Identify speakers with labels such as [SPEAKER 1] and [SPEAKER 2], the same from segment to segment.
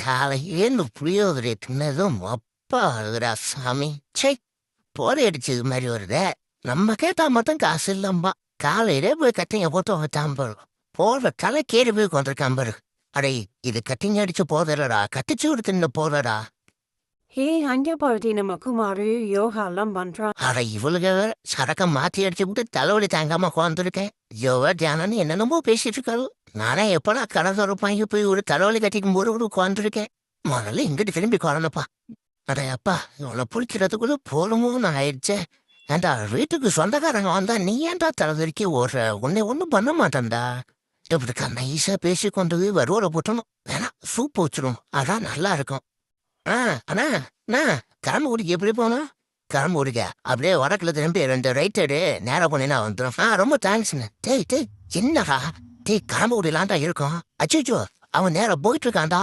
[SPEAKER 1] காலையிலேருந்து புளியோதரை தின்னதும் அப்பா அதுடா சாமி. சை, போதை அடிச்சது மாதிரி வருதே. நம்ம கேட்டா மட்டும் காசு இல்லம்பா. காலையிலே போய் கட்டிங்க போட்டு வச்சான் பாரு. போடுற தலை கேடு போய் கொண்டிருக்கான் பாரு. அடே, இது கட்டிங்க அடிச்சு போதலடா, கட்டிச்சூடு தின்னு போதடா.
[SPEAKER 2] ஹே, அங்கே பாருடி நம்ம குமாரு யோகாலாம் பண்றான்.
[SPEAKER 1] அட, இவளுக வேற சரக்க மாத்தி அடிச்சு விட்டு தலைவலி தாங்காம உட்காந்துருக்கேன். யோகா தியானம்னு என்னென்னமோ பேசிட்டு இருக்காரு. நானே எப்படா கடை திறப்பாங்க போய் ஒரு தலைவலி கட்டிக்கும் போது கூட உட்காந்துருக்கேன். முதல்ல இங்கிட்டு திரும்பி குழந்தப்பா. அடே அப்பா, இவனை பிடிக்கிறதுக்குள்ள போலுமோன்னு ஆயிடுச்சே. ஏண்டா, வீட்டுக்கு சொந்தக்காரங்க வந்தா நீ ஏன்டா தலைவலிக்கு ஓடுற? உன்னை ஒன்றும் பண்ண மாட்டேன்டா. இப்படிக்கா நைஸா பேசி கொண்டு போய் வருவோட போட்டணும். வேணா சூப் வச்சிடும், அதான் நல்லா இருக்கும். அண்ணா அண்ணா, கிளம்பு எப்படி போனோம்? கிளம்பு அப்படியே வடக்குல திரும்பி 2 ரைட் சைடு நேரம் போனீங்கன்னா வந்துடும். ரொம்ப தேங்க்ஸ்ண்ணே. டேய் என்னடா? கிளம்பு ஊடிலான்டா இருக்கும். அச்சோ, அவன் நேரம் போயிட்டு இருக்கான்டா.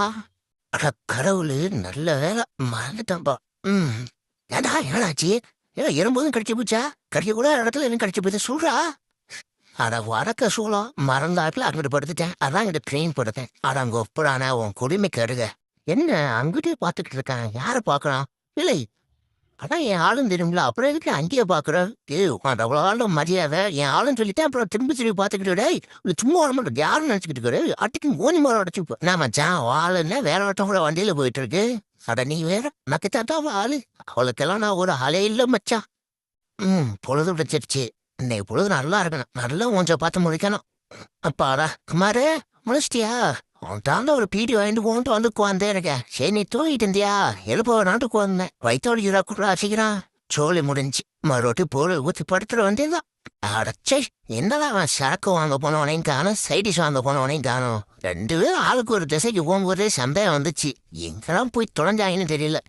[SPEAKER 1] அட கடவுளு, நல்ல வேலை மறந்துட்டான்பா. ஏண்டா ஏடாச்சு? ஏன் எறும்போதும் கடிச்சு போச்சா? கடிக்க கூட இடத்துல என்ன கடிச்சு போயிட்டு சொல்றா. அட வடக்க சூழம் மறந்தாப்புல அங்கிட்டு படுத்துட்டேன். அதான் இங்கிட்ட ட்ரெயின் படுத்தேன். அட அங்க ஒப்புறானே உன் குடிமை கருக. என்ன அங்கிட்டே பார்த்துக்கிட்டு இருக்கான்? யாரை பார்க்கறான்? இல்லை, அதான் என் ஆளும் தெரியுங்களா, அப்புறம் எதுக்கு அங்கேயே பார்க்குற? உட்காந்து அவ்வளோ ஆளும் மரியாதை என் ஆளுன்னு சொல்லிட்டேன். அப்புறம் திரும்பி பார்த்துக்கிட்டு சும்மா வரமாட்டேன் யாரும் நினச்சிக்கிட்டு இருக்கிற அட்டிக்கு ஓனி மரம் அடைச்சிப்போ. நான் மச்சான் ஆளுன்னா வேற ஒருத்தவங்க கூட வண்டியில் போயிட்டு இருக்கு. அட நீ வேற நக்கத்தாட்டா ஆளு. அவளுக்கெல்லாம் நான் ஒரு ஆளே இல்லை மச்சான். பொழுது விடச்சிருச்சு. இன்னைக்கு பொழுது நல்லா இருக்கணும். நல்லா கொஞ்சம் பார்த்து முடிக்கணும். அப்பாடா குமாரே, முடிச்சிட்டியா? உன் தாண்ட ஒரு பீடி வாங்கிட்டு போன்ட்டு வந்து உட்காந்தே இருக்கேன். சரி, நீ தூங்கிட்டு இருந்தியா? எழுப்ப நாட்டு உட்காந்தேன். வயிற்றோடு இரா கூட அசிக்கிறான். சோழி முடிஞ்சு மறுபடி போல ஊற்றி படுத்துட்டு வந்தேதான். அடச்சே, என்னதான் அவன் சரக்கு வாங்க போனவனையும் காணும், சைடிஷ் வாங்க போனவனையும் காணும். 2 பேரும் ஆளுக்கு ஒரு திசைக்கு போகும்போதே சந்தேகம் வந்துச்சு. எங்கெல்லாம் போய் தொலைஞ்சாங்கன்னு தெரியல.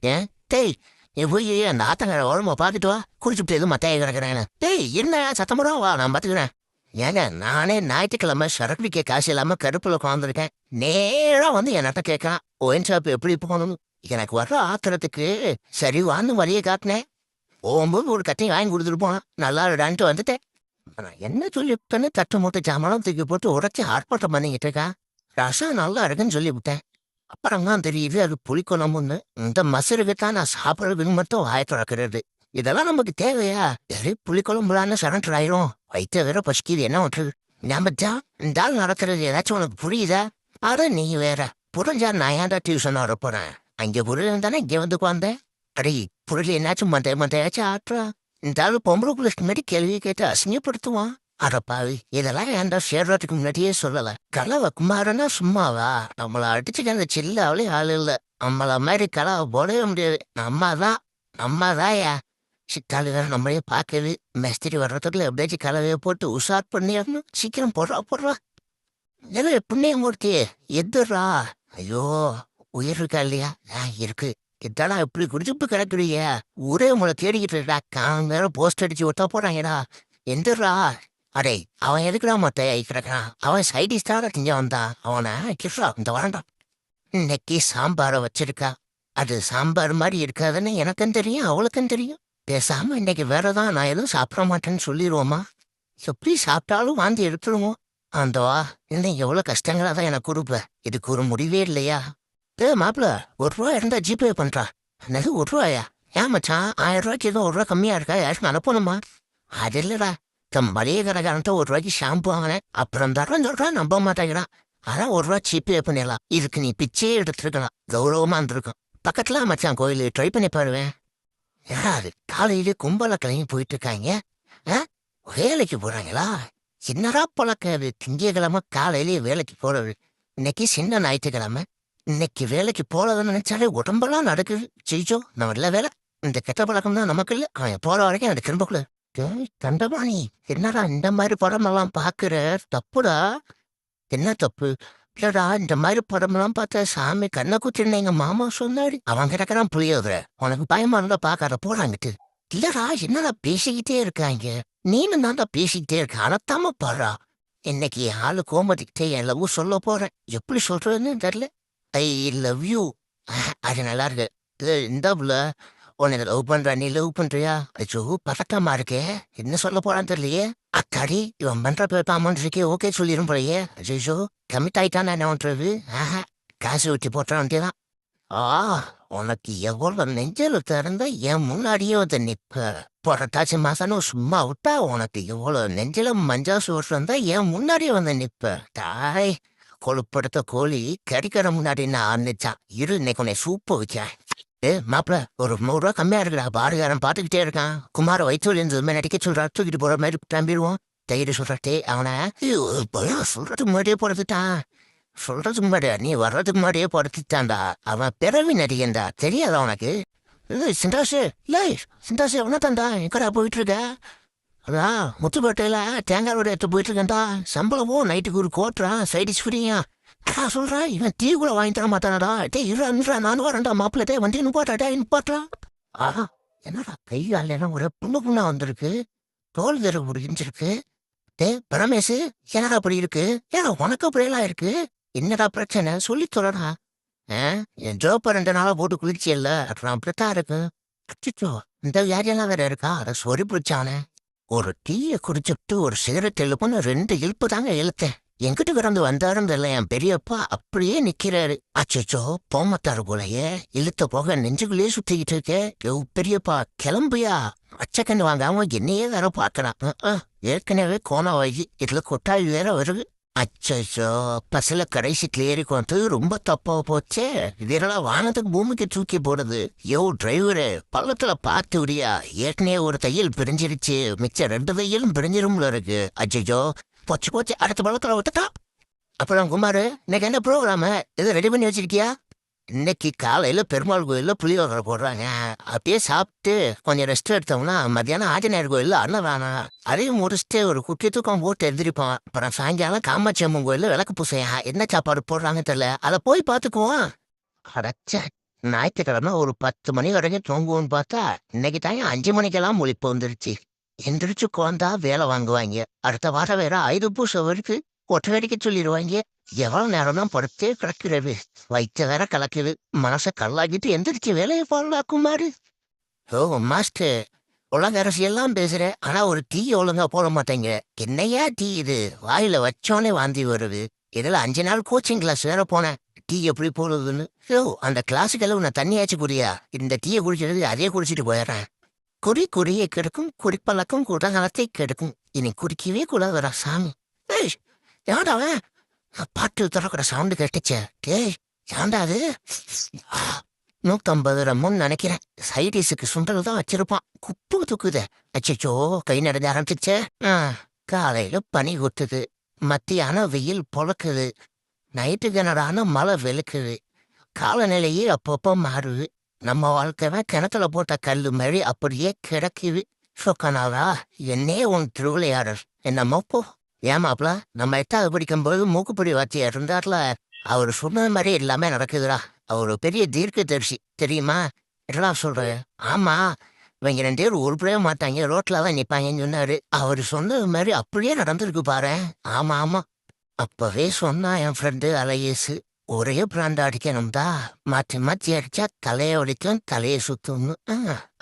[SPEAKER 1] ஏன் டேய், நீ போய் அந்த ஆத்தங்கரை உடம்ப பார்த்துட்டு வா. குடிச்சுட்டு எதுவும் மத்தைய கிடக்குறேன்னு. டேய் என்ன சத்தமுடா, வா நான் பார்த்துக்கிறேன். ஏங்க, நானே ஞாயிற்றுக்கிழமை சரக்கு விற்க காசு இல்லாம கருப்புல உட்காந்துருக்கேன். நேரா வந்து என்கிட்ட கேட்கான், ஒயின் ஷாப் எப்படி போகணும்? எனக்கு வர்ற ஆத்திரத்துக்கு சரி வான்னு வழியை காட்டினேன். போகும்போது ஒரு கட்டையும் வாங்கி கொடுத்துட்டு போனான். நல்லா இருடான்ட்டு வந்துட்டேன். நான் என்ன சொல்லிவிட்டேன்னு தட்டு மூட்டை ஜாமானும் தூக்கி போட்டு உடச்சி ஆர்ப்பாட்டம் பண்ணிக்கிட்டு இருக்கான். ரசம் நல்லா இருக்குன்னு சொல்லிவிட்டேன். அப்புறம் தான் தெரியுது அது புளிக்குழம்புன்னு. இந்த மசருக்குத்தான் நான் சாப்பிட்றதுன்னு மட்டும் வாய திறக்கிறது. இதெல்லாம் நமக்கு தேவையா? சரி, புளிக்குழம்புலான்னு சரண்டர் ஆயிரும். வயிற்று வேற பசிக்குது, என்ன ஒன்று? நம்மச்சா இந்த ஆள் நடக்கிறது ஏதாச்சும் உனக்கு புரியுதா? அட நீ வேற. புரிஞ்சா நான் ஏன்டா டியூஷன் வர போறேன்? அங்கே புரியல தானே இங்கே வந்து உட்காந்தேன். அடே, புரியல என்னாச்சும் மண்டையாச்சும் ஆட்டுறா. இந்த ஆள் பொம்பளை புள்ளிக்கு முன்னாடி கேள்வி கேட்டு அசிங்கப்படுத்துவான். அடப்பாவி, இதெல்லாம் ஏன்டா சேர்றதுக்கு முன்னாடியே சொல்லல. கலவை குமாரனா சும்மாவா? நம்மள அடிச்சுக்க அந்த சில்லாவிலே ஆள் இல்லை. நம்மள மாதிரி கலவை போடவே முடியாது. நம்மதாயா சித்தாளு வேற நம்மளையே பார்க்கவே. மேஸ்திரி வர்றதுக்குள்ள எப்படியாச்சும் கலவையை போட்டு உஷார் பண்ணிடணும். சீக்கிரம் போடுறா. ஏதோ புண்ணியமூர்த்தி எதுரா? ஐயோ, உயிர் இருக்கா இல்லையா? இருக்கு. இதெல்லாம் எப்படி குடிச்சுப்பு கிடக்குறீங்க? ஊரே உங்களை தேடிக்கிட்டு இருக்கா. வேற போஸ்ட் அடிச்சு ஒட்ட போறாங்கடா. எந்திரா. அடே, அவன் எதுக்குடா மொட்டையா கிடக்கான்? அவன் சைடிஸ்டாக திங்க வந்தான். அவனை கிஃப்டா இந்த வரண்டான். இன்னைக்கு சாம்பாரை வச்சிருக்கா. அது சாம்பார் மாதிரி இருக்காதுன்னு எனக்கும் தெரியும், அவளுக்கும் தெரியும். பேசாம இன்னைக்கு வேறதான் நான் எதுவும் சாப்பிட மாட்டேன்னு சொல்லிடுவோமா? எப்படி சாப்பிட்டாலும் வாந்தி எடுத்துருவோம். ஆண்டவா, இன்னும் எவ்வளோ கஷ்டங்களா தான் எனக்கு கொடுப்ப. இதுக்கு ஒரு முடிவே இல்லையா? மாப்பிள்ள, ₹1 இருந்தா ஜிபே பண்றா. என்னது ₹1? ஏன் மச்சான், 1000 ஏதோ ₹1 கம்மியா இருக்கா? யாருக்கும் அனுப்பணுமா? அது இல்லடா, மளிகை கடைக்காரன்ட்ட ₹1 ஷாம்பு வாங்கினேன். அப்புறம் தரேன்னு சொல்றான், நம்ப மாட்டேங்கிறான். அதான் ₹1 ஜிபே பண்ணிடலாம். இதுக்கு நீ பிச்சையே எடுத்துருக்கலாம், கௌரவமா இருந்திருக்கும். பக்கத்துல மச்சான் கோயில் ட்ரை பண்ணி பாருவேன். யாரு காலையிலே கும்பல கிளம்பி போயிட்டு இருக்காங்க? வேலைக்கு போறாங்களா? என்னடா பழக்கம் அது? திங்கக்கிழமை காலையிலேயே வேலைக்கு போறது. இன்னைக்கு சின்ன ஞாயிற்றுக்கிழமை. இன்னைக்கு வேலைக்கு போறதுன்னு நினைச்சாலே உடம்பெல்லாம் நடக்குது. செய்ச்சோ, நம்ம இல்ல வேலை. இந்த கெட்ட பழக்கம் தான் நமக்கு இல்லை. அவன் போற வரைக்கும் அந்த திரும்பக்குள்ள தண்டபாணி, என்னடா இந்த மாதிரி படமெல்லாம் பாக்குற? தப்புடா. என்ன தப்பு? இல்லடா, இந்த மாதிரி படமெல்லாம் பார்த்தா சாமி கண்ணை குத்திருந்த எங்க மாமா சொன்னாரு. அவன் கிடக்கிறான் புளியோதர. உனக்கு பயமா இருந்தா பாக்காத போறாங்கிட்டு. இல்லடா, என்னடா பேசிக்கிட்டே இருக்காங்க? நீனும் தான்டா பேசிக்கிட்டே இருக்க. அனத்தாம பாடுறா. இன்னைக்கு ஆளு கோமதிக்கிட்டே என் லவ் சொல்ல போறேன். எப்படி சொல்றதுன்னு தெரியல. I love you. அது நல்லா இருக்கு. இந்த புள்ள உன்னை லவ் பண்ற, நீ லவ் பண்றியா? ஐயோ, பதட்டமா இருக்கே. என்ன சொல்ல போறான்னு தெரியலையே. அத்தாடி, இவன் பண்ற பேட்டாமன்னு இருக்கே. ஓகே சொல்லிடும் போலையே. ஐயோ, கமிட் ஆயிட்டான்னு என்ன பண்றது? காசு வச்சு போட்ட வேண்டியதான். ஆ உனக்கு எவ்வளவு நெஞ்சல் திறந்தா என் முன்னாடியே வந்து நிப்ப. புரட்டாசி மாசம்னு சும்மா விட்டா உனக்கு எவ்வளவு நெஞ்சில மஞ்சா சோறு இருந்தா என் முன்னாடியே வந்து நிப்ப. தாய் கொழுப்படுத்த கோழி கறிக்கிற முன்னாடி நான் ஆரம்பிச்சான். இரு இன்னைக்கு உன்னை சூப்பு வச்சேன். மாப்பிள ஒரு 100 ரூபா கம்மியா இருக்குடா. பாருகாரன் பாத்துக்கிட்டே இருக்கான். குமார வயிற்று இருந்தது நடிக்க சொல்றா. தூக்கிட்டு போற மாதிரி கிளம்பிடுவோம். தைரிய சொல்றே அவனை சொல்றதுக்கு முன்னாடியே போறதுட்டான். சொல்றதுக்கு முன்னாடியா நீ வர்றதுக்கு முன்னாடியே படுத்துட்டான்டா. அவன் பிறவி நடிகன்டா. தெரியாதா உனக்கு? சிந்தாசு இல்லை சிந்தாசு அவனத்தான்டா. எங்கடா போயிட்டு இருக்க? அதான் முத்துப்பேட்டையில தேங்காய் ரோடு எடுத்து போயிட்டு இருக்கேன்டா. சம்பளமும் நைட்டுக்கு ஒரு கோட்டுறான். சைடிஸ் ஃப்ரீயா சொல்றான். இவன் டீ கூட வாங்கி தர மாட்டானடா. டே இருறா நானும் வரேன்டா. மாப்பிள்ள டே வண்டி நிப்பாட்டா நிப்பாட்டா. ஆஹா என்னடா கை காலாம் ஒரு புண்ணா வந்திருக்கு. தோல் தெரு முடிஞ்சிருக்கு. டே பரமேசு என்னடா அப்படி இருக்கு? ஏன் உனக்கு அப்படியெல்லாம் இருக்கு? என்னடா பிரச்சனை சொல்லி சொல்லடா. என் ஜோப்ப 2 நாளா போட்டு குளிர்ச்சி இல்ல. அப்புறம் அப்படித்தான் இருக்கு. அச்சோ இந்த வியாதியெல்லாம் வேற இருக்கா? அதை சொறி பிடிச்சானே. ஒரு டீயை குடிச்சுட்டு ஒரு சிகரெட் எழுப்புன்னு 2 இழுப்பு தாங்க இழுத்தேன். எங்கிட்ட கிடந்து வந்தாருன்னு இல்லை என் பெரியப்பா அப்படியே நிக்கிறாரு. அச்சோ போமத்தாரு போலயே. இழுத்த போக நெஞ்சுக்குள்ளேயே சுத்திக்கிட்டு இருக்கே. பெரியப்பா கிளம்பியா? அச்சக்கண்ணு வாங்காம என்னையே வேற பாக்குறான். ஏற்கனவே கோணம் வாங்கி இதுல கொட்டாய் வேற வருது. அச்சோ பஸ்ல கடைசி கிளியருக்கு வந்து ரொம்ப தப்பா போச்சே. இதெல்லாம் வானத்துக்கு பூமிக்கு தூக்கி போடுது. யோ டிரைவரு பள்ளத்துல பார்த்து விடியா. ஏற்கனவே ஒரு தையல் பிரிஞ்சிருச்சு. மிச்சம் 2 தையலும் பிரிஞ்சிரும்ல இருக்கு. அச்சோ போச்சு அடுத்த பள்ளத்துல விட்டுட்டா. அப்புறம் குமாரு இன்னைக்கு என்ன ப்ரோக்ராமு? எது ரெடி பண்ணி வச்சிருக்கியா? இன்னைக்கு காலையில பெருமாள் கோயில்ல புளியோதரை போடுறாங்க. அப்படியே சாப்பிட்டு கொஞ்சம் ரெஸ்ட் எடுத்தோம்னா மத்தியானம் ஆஞ்சநேயர் கோயில்ல அன்னதானம். அதையும் முடிச்சுட்டு ஒரு குட்டி தூக்கம் போட்டு எழுந்திரிப்போம். அப்புறம் சாயங்காலம் காமாட்சி அம்மன் கோயில்ல விளக்கு பூசையா. என்ன சாப்பாடு போடுறாங்கன்னு தெரியல. அதை போய் பார்த்துக்குவோம். அடைச்ச ஞாயிற்றுக்கிழமை ஒரு 10 மணி வரைக்கும் தூங்குவோம்னு பார்த்தா இன்னைக்கு தாங்க 5 மணிக்கெல்லாம் முழிப்பு வந்துருச்சு. எந்திரிச்சு குழந்தா வேலை வாங்குவாங்க. அடுத்த வாரம் வேற 5 பூசை வரைக்கு ஒற்றையடிக்க சொல்லிடுவாங்க. எவ்வளவு நேரம் தான் படுத்தே கிடக்கிறது. வயிற்ற வேற கலக்குது. மனசை கல்லாக்கிட்டு எந்திரிச்சு வேலையை போடலாம் குமாரு. ஓ மாஸ்டர் உலக அரசியெல்லாம் பேசுறேன். ஆனா ஒரு டீ ஒழுங்கா போட மாட்டேங்க. என்னையா டீ இது? வாயில வச்சோன்னே வாந்தி வருது. இதுல 5 நாள் கோச்சிங் கிளாஸ் வேற போனேன். டீ எப்படி போடுறதுன்னு. அந்த கிளாஸுக்கெல்லாம் நான் தண்ணியாச்சு குடியா. இந்த டீயை குடிச்சிட்டு அதே குடிச்சிட்டு போயிடுறேன். குறியை கெடுக்கும் குறிப்பழக்கம் குடகாலத்தை கெடுக்கும். இனி குடிக்கவே கூடாதுடா சாமி. ஏய் ஏண்டாவன் பாட்டு திறக்கிற சவுண்டு கேட்டுச்சே. டேய் ஏண்டா அது? 150 ரம்முன்னு நினைக்கிறேன். சைடிஸுக்கு சுண்டல் தான் வச்சிருப்பான். குப்பு தூக்குதே. அச்சோ கை நடந்து ஆரம்பிச்சிச்சே. காலையில பனி கொட்டுது. மத்தியானம் வெயில் பொழக்குது. நைட்டு கிணறான மழை வெளுக்குது. காலநிலையே அப்பப்போ மாறுது. நம்ம வாழ்க்கைவன் கிணத்துல போட்ட கல்லு மாதிரி அப்படியே கிடக்குது. சொக்கனாவா என்னே உன் திருவிளையாடல் என்னமோ போ. ஏமாப்ல நம்ம 8வது படிக்கும்போது மூக்குப்பொடி வாத்தியார் இருந்தார்ல. அவர் சொன்னது மாதிரி எல்லாமே நடக்குதுடா. அவர் பெரிய தீர்க்கதரிசி தெரியுமா? எல்லாம் சொல்றேன். ஆமா இவங்க 2 பேரும் உருப்படவே மாட்டாங்க. ரோட்ல தான் நிப்பாங்கன்னு சொன்னாரு. அவர் சொன்னது மாதிரி அப்படியே நடந்திருக்கு பாரு. ஆமா அப்பவே சொன்னா என் ஃப்ரெண்டு அலையேசு. ஒரே பிராண்ட் அடிக்கணும்தா. மாற்றி அடிச்சா தலையை ஒடிக்கும் தலையை சுத்தும்னு.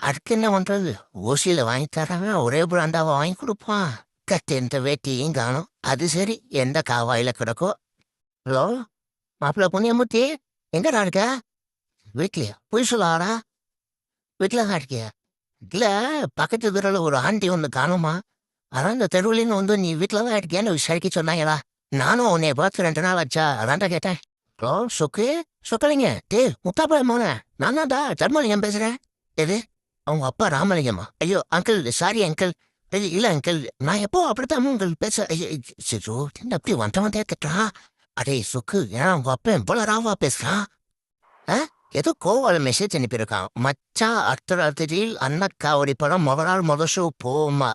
[SPEAKER 1] அதுக்கு என்ன பண்றது? ஓசியில வாங்கி தரவன் ஒரே பிராண்டாவை வாங்கி கொடுப்பான். கட்டெந்த வேட்டியும் காணும். அது சரி எந்த காவாயில கிடக்கோ. ஹலோ மாப்பிள்ள புண்ணியமூர்த்தி எங்கடா இருக்க? வீட்லயா? போய் சொல்லாடா. வீட்டுல தான் இருக்கியா? இல்ல பக்கத்து தெருவில் ஒரு ஆண்டி ஒன்று காணுமா. அதான் இந்த தெருவுலின்னு வந்து நீ வீட்டுல தான் இருக்கியான்னு விசாரிக்க சொன்னாங்களா. நானும் உன்னை பார்த்து 2 நாள் ஆச்சா. அதான்டா கேட்டேன். ஹலோ சொக்கலிங்க டே முத்தாப்பழம் போன நான் தான்டா தர்மலிங்கம் பேசுறேன். எது அவங்க அப்பா ராமலிங்கம்மா? ஐயோ அங்கிள் சாரி அங்கிள். இல்ல அங்கிள் நான் எப்போ அப்படித்தான் உங்கள் பேச. ஐயோ என்ன அப்படி வந்தே கேட்டான். அடே சொக்கு ஏன்னா உங்க அப்பா எவ்வளோ ராவா பேசுறான். ஏதோ கோவால மெசேஜ் அனுப்பியிருக்கான். மச்சா அர்த்தராத்திரியில் அன்னக்காவடி படம் முதல் ஷோ போமா.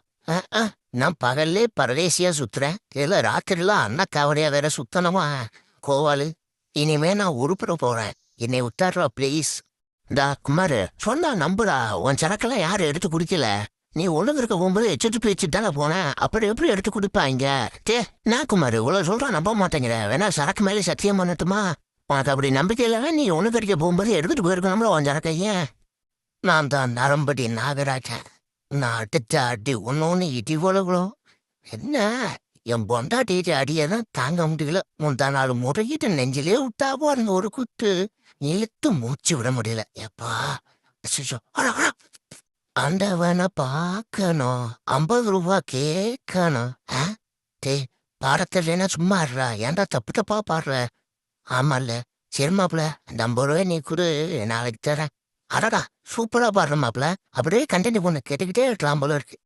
[SPEAKER 1] நான் பகல்லே பரதேசியா சுத்துறேன். இல்ல ராத்திரில அன்னக்காவடியா வேற சுத்தணுமா? கோவாலு இனிமே நான் உருப்பிட போறேன். என்னை விட்டாடுறா ப்ளீஸ். டா குமாரு சொன்னா நம்புடா. உன் சரக்கெல்லாம் யாரும் எடுத்து குடிக்கல. நீ ஒழுங்கு இருக்க போகும்போது எச்சிட்டு போயிடுச்சு தானே போனேன். அப்புறம் எப்படி எடுத்து குடிப்பாங்க? டே நான் குமாரு இவ்வளவு சொல்றான் நம்ப மாட்டேங்கிற. வேணா சரக்கு மேலே சத்தியம் பண்ணட்டுமா? உனக்கு அப்படி நம்பிக்கை இல்லைன்னா நீ ஒண்ணு கறிக்க போகும்போது எடுத்துட்டு போயிருக்கணும்ல உன் சரக்கைய. நான் தான் நரம்படி நாகராஜன். நான் அடிச்ச அடி ஒன்னொன்னு இடி போலங்களோ. என்ன என் பொண்டாட்டி அடியதான் தாங்க முடியல. முந்தா நாள் முறையிட்டு நெஞ்சிலே விட்டா பாருங்க ஒரு குத்து. இழுத்து மூச்சு விட முடியல. எப்பா அச்சச்சோ. ஆண்டவனை பார்க்கணும், 50 ரூபா கேட்கணும். டேய், பாடத்துல சும்மா இருடா, ஏன்டா தப்பு தப்பா பாடுற? ஆமால்ல, சரி மாப்பிள, அந்த 50 ரூபாய் நீ கொடு, நாளைக்கு தரேன். அடடா, சூப்பரா பாடுற மாப்பிள. அப்படியே கண்டினியூ பண்ணு, கேட்டுக்கிட்டே இருக்கலாம் போல இருக்கு.